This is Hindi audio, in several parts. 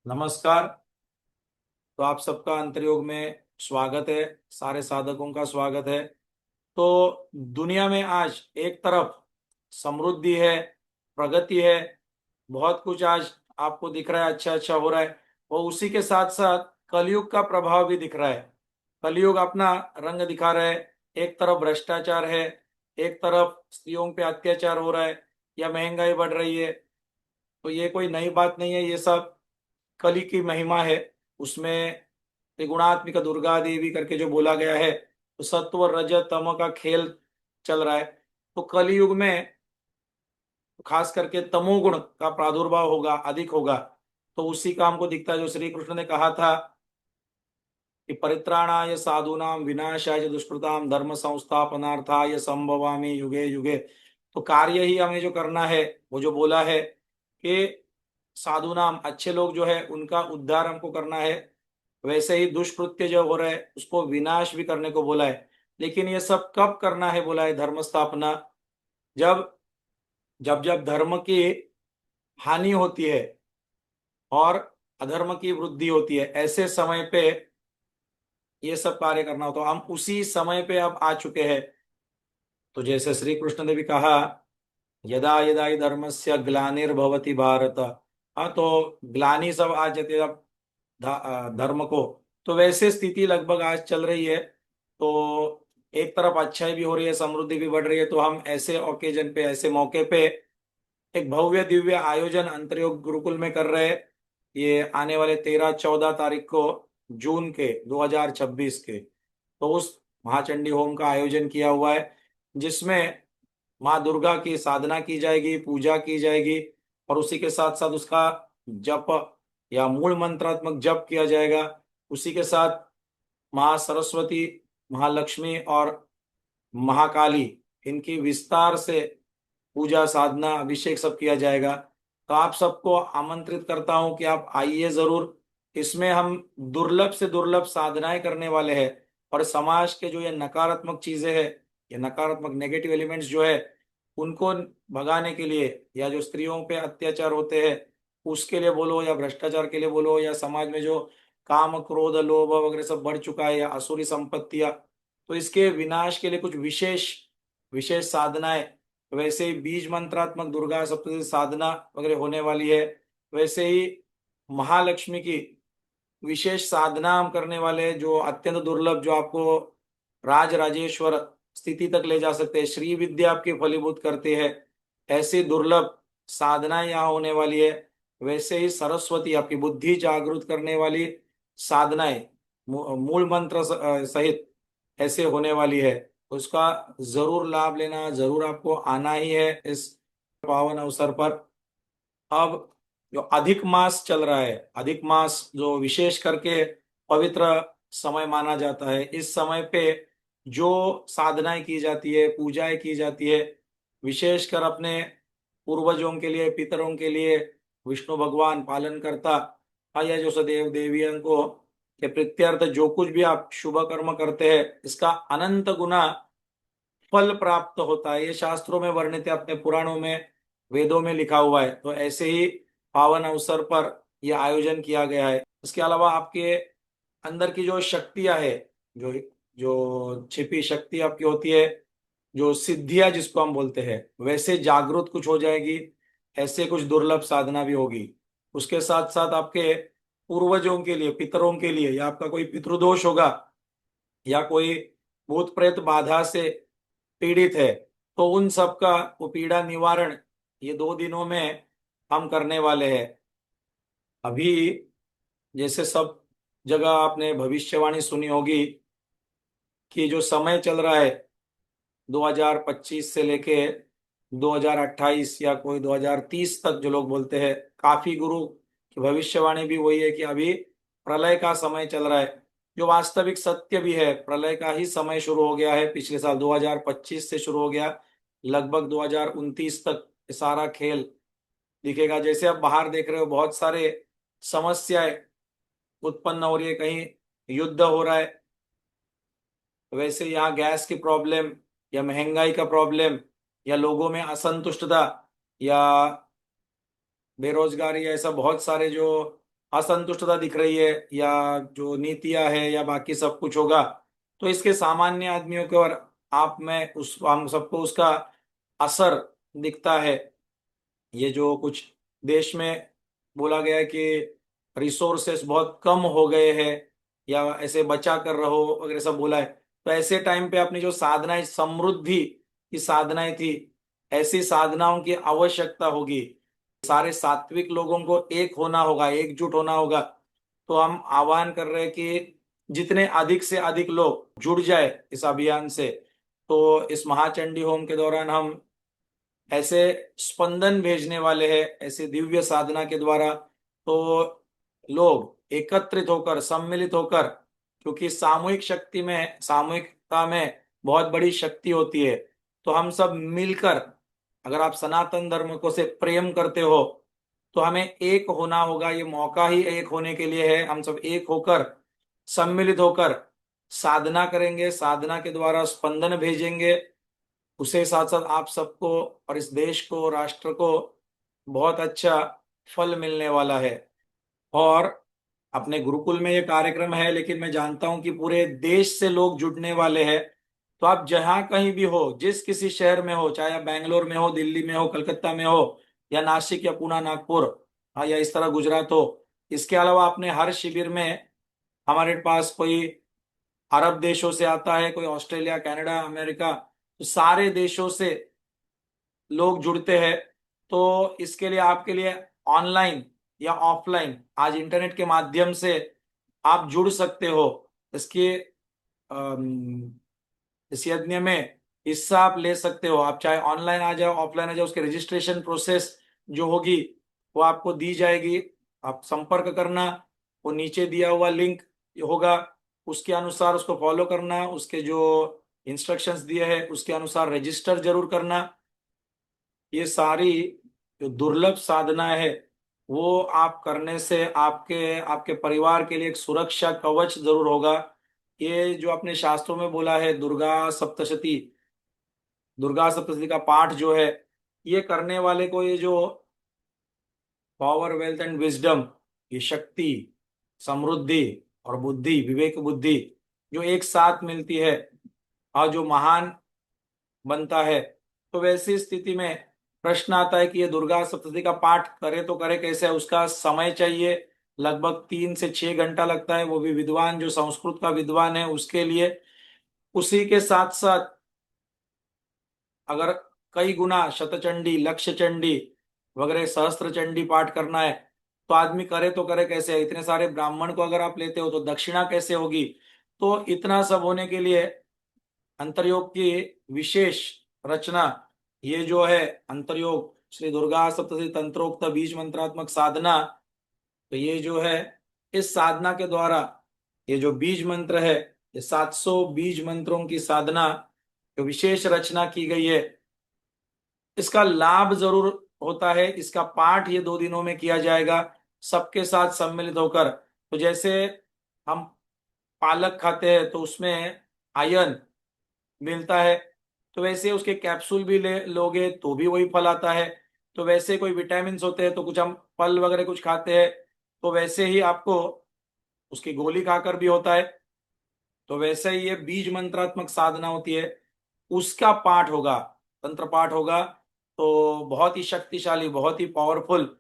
नमस्कार। तो आप सबका अंतर्योग में स्वागत है। सारे साधकों का स्वागत है। तो दुनिया में आज एक तरफ समृद्धि है, प्रगति है, बहुत कुछ आज आपको दिख रहा है, अच्छा अच्छा हो रहा है। और उसी के साथ साथ कलयुग का प्रभाव भी दिख रहा है। कलयुग अपना रंग दिखा रहा है। एक तरफ भ्रष्टाचार है, एक तरफ स्त्रियों पे अत्याचार हो रहा है, या महंगाई बढ़ रही है। तो ये कोई नई बात नहीं है, ये सब कली की महिमा है। उसमें त्रिगुणात्मिक दुर्गा देवी करके जो बोला गया है, तो सत्व रज तम का खेल चल रहा है। तो कलयुग में खास करके तमोगुण का प्रादुर्भाव होगा, अधिक होगा। तो उसी का हमको दिखता है, जो श्री कृष्ण ने कहा था कि परित्राणाय साधूनां विनाशाय दुष्कृतां धर्म संस्थापनार्थाय संभवामि युगे युगे। तो कार्य ही हमें जो करना है, वो जो बोला है कि साधु नाम अच्छे लोग जो है उनका उद्धार हमको करना है। वैसे ही दुष्कृत्य जो हो रहा है उसको विनाश भी करने को बोला है। लेकिन ये सब कब करना है बोला है? धर्म स्थापना, जब जब जब धर्म की हानि होती है और अधर्म की वृद्धि होती है, ऐसे समय पे ये सब कार्य करना हो। तो हम उसी समय पे अब आ चुके हैं। तो जैसे श्री कृष्ण ने भी कहा, यदा यदा हि धर्मस्य ग्लानिर्भवति भारत। हाँ, तो ग्लानि सब आ जाती है अब धर्म को। तो वैसे स्थिति लगभग आज चल रही है। तो एक तरफ अच्छाई भी हो रही है, समृद्धि भी बढ़ रही है। तो हम ऐसे ओकेजन पे, ऐसे मौके पे एक भव्य दिव्य आयोजन अंतर्योग गुरुकुल में कर रहे हैं। ये आने वाले 13-14 तारीख को, जून के 2026 के। तो उस महाचंडी होम का आयोजन किया हुआ है, जिसमें माँ दुर्गा की साधना की जाएगी, पूजा की जाएगी, और उसी के साथ साथ उसका जप या मूल मंत्रात्मक जप किया जाएगा। उसी के साथ माँ सरस्वती, महालक्ष्मी और महाकाली, इनकी विस्तार से पूजा साधना अभिषेक सब किया जाएगा। तो आप सबको आमंत्रित करता हूं कि आप आइए जरूर। इसमें हम दुर्लभ से दुर्लभ साधनाएं करने वाले हैं। और समाज के जो ये नकारात्मक चीजें हैं, ये नकारात्मक नेगेटिव एलिमेंट्स जो है, उनको भगाने के लिए, या जो स्त्रियों पे अत्याचार होते हैं उसके लिए बोलो, या भ्रष्टाचार के लिए बोलो, या समाज में जो काम क्रोध लोभ वगैरह सब बढ़ चुका है, या असुरी संपत्तियां, तो इसके विनाश के लिए कुछ विशेष विशेष साधनाएं। वैसे ही बीज मंत्रात्मक दुर्गा सप्तशती साधना वगैरह होने वाली है। वैसे ही महालक्ष्मी की विशेष साधना हम करने वाले हैं, जो अत्यंत दुर्लभ, जो आपको राज राजेश्वर स्थिति तक ले जा सकते हैं, श्री विद्या आपकी फलीभूत करते हैं। ऐसी दुर्लभ साधनाएं यहाँ होने वाली है। वैसे ही सरस्वती आपकी बुद्धि जागृत करने वाली साधनाएं मूल मंत्र सहित ऐसे होने वाली है। उसका जरूर लाभ लेना, जरूर आपको आना ही है इस पावन अवसर पर। अब जो अधिक मास चल रहा है, अधिक मास जो विशेष करके पवित्र समय माना जाता है, इस समय पे जो साधनाएं की जाती है, पूजाएं की जाती है, विशेषकर अपने पूर्वजों के लिए, पितरों के लिए, विष्णु भगवान पालन करता, या जो सदैव देवियों को के प्रत्यर्थ जो कुछ भी आप शुभ कर्म करते हैं, इसका अनंत गुना फल प्राप्त होता है। ये शास्त्रों में वर्णित है, अपने पुराणों में, वेदों में लिखा हुआ है। तो ऐसे ही पावन अवसर पर यह आयोजन किया गया है। इसके अलावा आपके अंदर की जो शक्तियां है, जो जो छिपी शक्ति आपकी होती है, जो सिद्धियां जिसको हम बोलते हैं, वैसे जागृत कुछ हो जाएगी। ऐसे कुछ दुर्लभ साधना भी होगी। उसके साथ साथ आपके पूर्वजों के लिए, पितरों के लिए, या आपका कोई पितृदोष होगा, या कोई भूत प्रेत बाधा से पीड़ित है, तो उन सब का वो पीड़ा निवारण ये 2 दिनों में हम करने वाले हैं। अभी जैसे सब जगह आपने भविष्यवाणी सुनी होगी कि जो समय चल रहा है 2025 से लेके 2028 या कोई 2030 तक, जो लोग बोलते हैं, काफी गुरु की भविष्यवाणी भी वही है कि अभी प्रलय का समय चल रहा है। जो वास्तविक सत्य भी है, प्रलय का ही समय शुरू हो गया है। पिछले साल 2025 से शुरू हो गया, लगभग 2029 तक ये सारा खेल दिखेगा। जैसे आप बाहर देख रहे हो, बहुत सारे समस्याएं उत्पन्न हो रही है, कहीं युद्ध हो रहा है, वैसे यहाँ गैस की प्रॉब्लम, या महंगाई का प्रॉब्लम, या लोगों में असंतुष्टता, या बेरोजगारी, ऐसा बहुत सारे जो असंतुष्टता दिख रही है या जो नीतियां है या बाकी सब कुछ होगा, तो इसके सामान्य आदमियों के और आप में उस हम सबको उसका असर दिखता है। ये जो कुछ देश में बोला गया है कि रिसोर्सेस बहुत कम हो गए हैं या ऐसे बचा कर रहो वगैरह सब बोला है, तो ऐसे टाइम पे अपनी जो साधनाएं, समृद्धि की साधनाएं थी, ऐसी साधनाओं की आवश्यकता होगी। सारे सात्विक लोगों को एक होना होगा, एकजुट होना होगा। तो हम आह्वान कर रहे हैं कि जितने अधिक से अधिक लोग जुड़ जाए इस अभियान से। तो इस महाचंडी होम के दौरान हम ऐसे स्पंदन भेजने वाले हैं, ऐसे दिव्य साधना के द्वारा। तो लोग एकत्रित होकर, सम्मिलित होकर, क्योंकि सामूहिक शक्ति में, सामूहिकता में बहुत बड़ी शक्ति होती है। तो हम सब मिलकर, अगर आप सनातन धर्म को से प्रेम करते हो, तो हमें एक होना होगा। ये मौका ही एक होने के लिए है। हम सब एक होकर, सम्मिलित होकर साधना करेंगे, साधना के द्वारा स्पंदन भेजेंगे। उसके साथ साथ आप सबको और इस देश को, राष्ट्र को बहुत अच्छा फल मिलने वाला है। और अपने गुरुकुल में ये कार्यक्रम है, लेकिन मैं जानता हूं कि पूरे देश से लोग जुड़ने वाले हैं। तो आप जहां कहीं भी हो, जिस किसी शहर में हो, चाहे आप बैंगलोर में हो, दिल्ली में हो, कलकत्ता में हो, या नासिक या पुणे, नागपुर, हाँ, या इस तरह गुजरात हो। इसके अलावा अपने हर शिविर में हमारे पास कोई अरब देशों से आता है, कोई ऑस्ट्रेलिया, कनाडा, अमेरिका, तो सारे देशों से लोग जुड़ते हैं। तो इसके लिए आपके लिए ऑनलाइन या ऑफलाइन, आज इंटरनेट के माध्यम से आप जुड़ सकते हो। इसके अम, इस यज्ञ में हिस्सा आप ले सकते हो। आप चाहे ऑनलाइन आ जाओ, ऑफलाइन आ जाओ, उसके रजिस्ट्रेशन प्रोसेस जो होगी वो आपको दी जाएगी। आप संपर्क करना, वो नीचे दिया हुआ लिंक होगा, उसके अनुसार उसको फॉलो करना, उसके जो इंस्ट्रक्शंस दिए हैं उसके अनुसार रजिस्टर जरूर करना। ये सारी जो दुर्लभ साधना है, वो आप करने से आपके आपके परिवार के लिए एक सुरक्षा कवच जरूर होगा। ये जो अपने शास्त्रों में बोला है, दुर्गा सप्तशती का पाठ जो है, ये करने वाले को ये जो पावर, वेल्थ एंड विजडम, ये शक्ति, समृद्धि और बुद्धि, विवेक बुद्धि जो एक साथ मिलती है और जो महान बनता है। तो वैसी स्थिति में प्रश्न आता है कि ये दुर्गा सप्तशती का पाठ करे तो करे कैसे। उसका समय चाहिए, लगभग 3 से 6 घंटा लगता है, वो भी विद्वान, जो संस्कृत का विद्वान है उसके लिए। उसी के साथ साथ अगर कई गुना शतचंडी, लक्ष्य चंडी वगैरह, सहस्त्र चंडी पाठ करना है, तो आदमी करे तो करे कैसे। इतने सारे ब्राह्मण को अगर आप लेते हो तो दक्षिणा कैसे होगी। तो इतना सब होने के लिए अंतर्योग की विशेष रचना, ये जो है अंतर्योग श्री दुर्गा सप्तशती तंत्रोक्त बीज मंत्रात्मक साधना, तो ये जो है, इस साधना के द्वारा ये जो बीज मंत्र है, ये 700 बीज मंत्रों की साधना जो विशेष रचना की गई है, इसका लाभ जरूर होता है। इसका पाठ ये 2 दिनों में किया जाएगा, सबके साथ सम्मिलित होकर। तो जैसे हम पालक खाते हैं तो उसमें आयरन मिलता है, तो वैसे उसके कैप्सूल भी ले लोगे तो भी वही फल आता है। तो वैसे कोई विटामिन होते हैं तो कुछ हम फल वगैरह कुछ खाते हैं, तो वैसे ही आपको उसकी गोली खाकर भी होता है। तो वैसे ही ये बीज मंत्रात्मक साधना होती है, उसका पाठ होगा, तंत्र पाठ होगा। तो बहुत ही शक्तिशाली, बहुत ही पावरफुल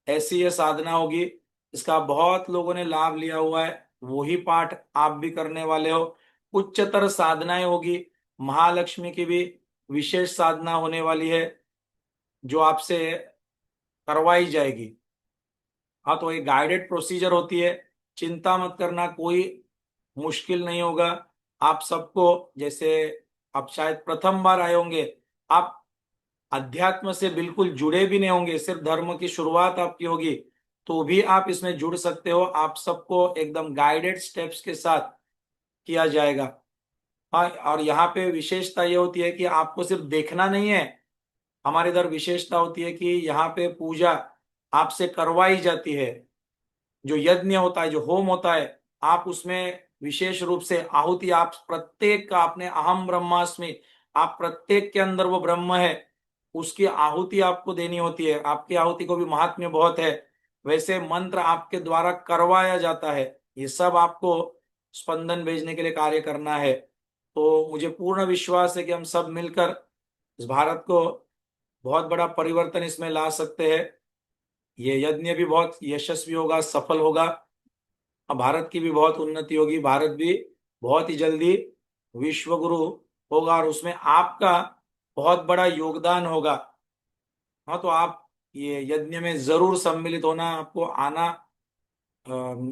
ऐसी ये साधना होगी। इसका बहुत लोगों ने लाभ लिया हुआ है, वही पाठ आप भी करने वाले हो। उच्चतर साधनाएं होगी, महालक्ष्मी की भी विशेष साधना होने वाली है जो आपसे करवाई जाएगी। हाँ, तो ये गाइडेड प्रोसीजर होती है, चिंता मत करना, कोई मुश्किल नहीं होगा। आप सबको, जैसे आप शायद प्रथम बार आए होंगे, आप अध्यात्म से बिल्कुल जुड़े भी नहीं होंगे, सिर्फ धर्म की शुरुआत आपकी होगी, तो भी आप इसमें जुड़ सकते हो। आप सबको एकदम गाइडेड स्टेप्स के साथ किया जाएगा। हाँ, और यहाँ पे विशेषता ये होती है कि आपको सिर्फ देखना नहीं है। हमारे इधर विशेषता होती है कि यहाँ पे पूजा आपसे करवाई जाती है। जो यज्ञ होता है, जो होम होता है, आप उसमें विशेष रूप से आहुति, आप प्रत्येक का, आपने अहम ब्रह्मास्मि, आप प्रत्येक के अंदर वो ब्रह्म है, उसकी आहुति आपको देनी होती है। आपकी आहुति को भी महात्म्य बहुत है। वैसे मंत्र आपके द्वारा करवाया जाता है। ये सब आपको स्पंदन भेजने के लिए कार्य करना है। तो मुझे पूर्ण विश्वास है कि हम सब मिलकर इस भारत को बहुत बड़ा परिवर्तन इसमें ला सकते हैं। ये यज्ञ भी बहुत यशस्वी होगा, सफल होगा, और भारत की भी बहुत उन्नति होगी। भारत भी बहुत ही जल्दी विश्व गुरु होगा और उसमें आपका बहुत बड़ा योगदान होगा। हाँ, तो आप ये यज्ञ में जरूर सम्मिलित होना, आपको आना।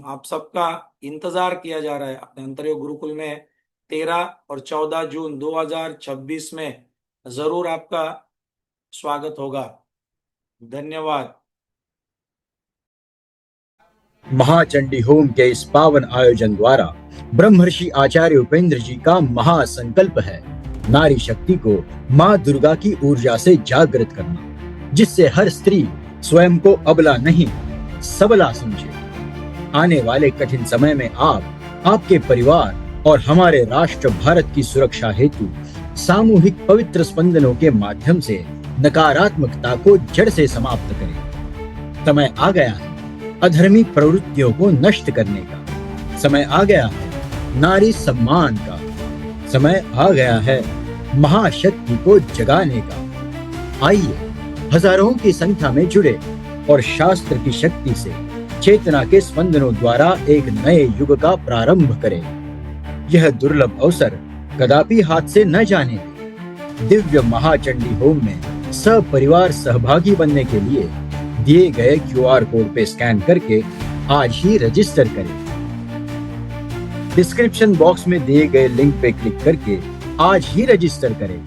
आप सबका इंतजार किया जा रहा है अपने अंतरयोग गुरुकुल में। 13 और 14 जून 2026 में जरूर आपका स्वागत होगा। धन्यवाद। महाचंडी होम के इस पावन आयोजन द्वारा ब्रह्मर्षि आचार्य उपेंद्र जी का महासंकल्प है नारी शक्ति को माँ दुर्गा की ऊर्जा से जागृत करना, जिससे हर स्त्री स्वयं को अबला नहीं सबला समझे। आने वाले कठिन समय में आप, आपके परिवार और हमारे राष्ट्र भारत की सुरक्षा हेतु सामूहिक पवित्र स्पंदनों के माध्यम से नकारात्मकता को जड़ से समाप्त करें। समय आ गया है अधर्मी प्रवृत्तियों को नष्ट करने का। समय आ गया है नारी सम्मान का। समय आ गया है महाशक्ति को जगाने का। आइए हजारों की संख्या में जुड़े और शास्त्र की शक्ति से चेतना के स्पंदनों द्वारा एक नए युग का प्रारंभ करें। यह दुर्लभ अवसर कदापि हाथ से न जाने दें। दिव्य महाचंडी होम में सपरिवार सहभागी बनने के लिए दिए गए क्यूआर कोड पे स्कैन करके आज ही रजिस्टर करें। डिस्क्रिप्शन बॉक्स में दिए गए लिंक पे क्लिक करके आज ही रजिस्टर करें।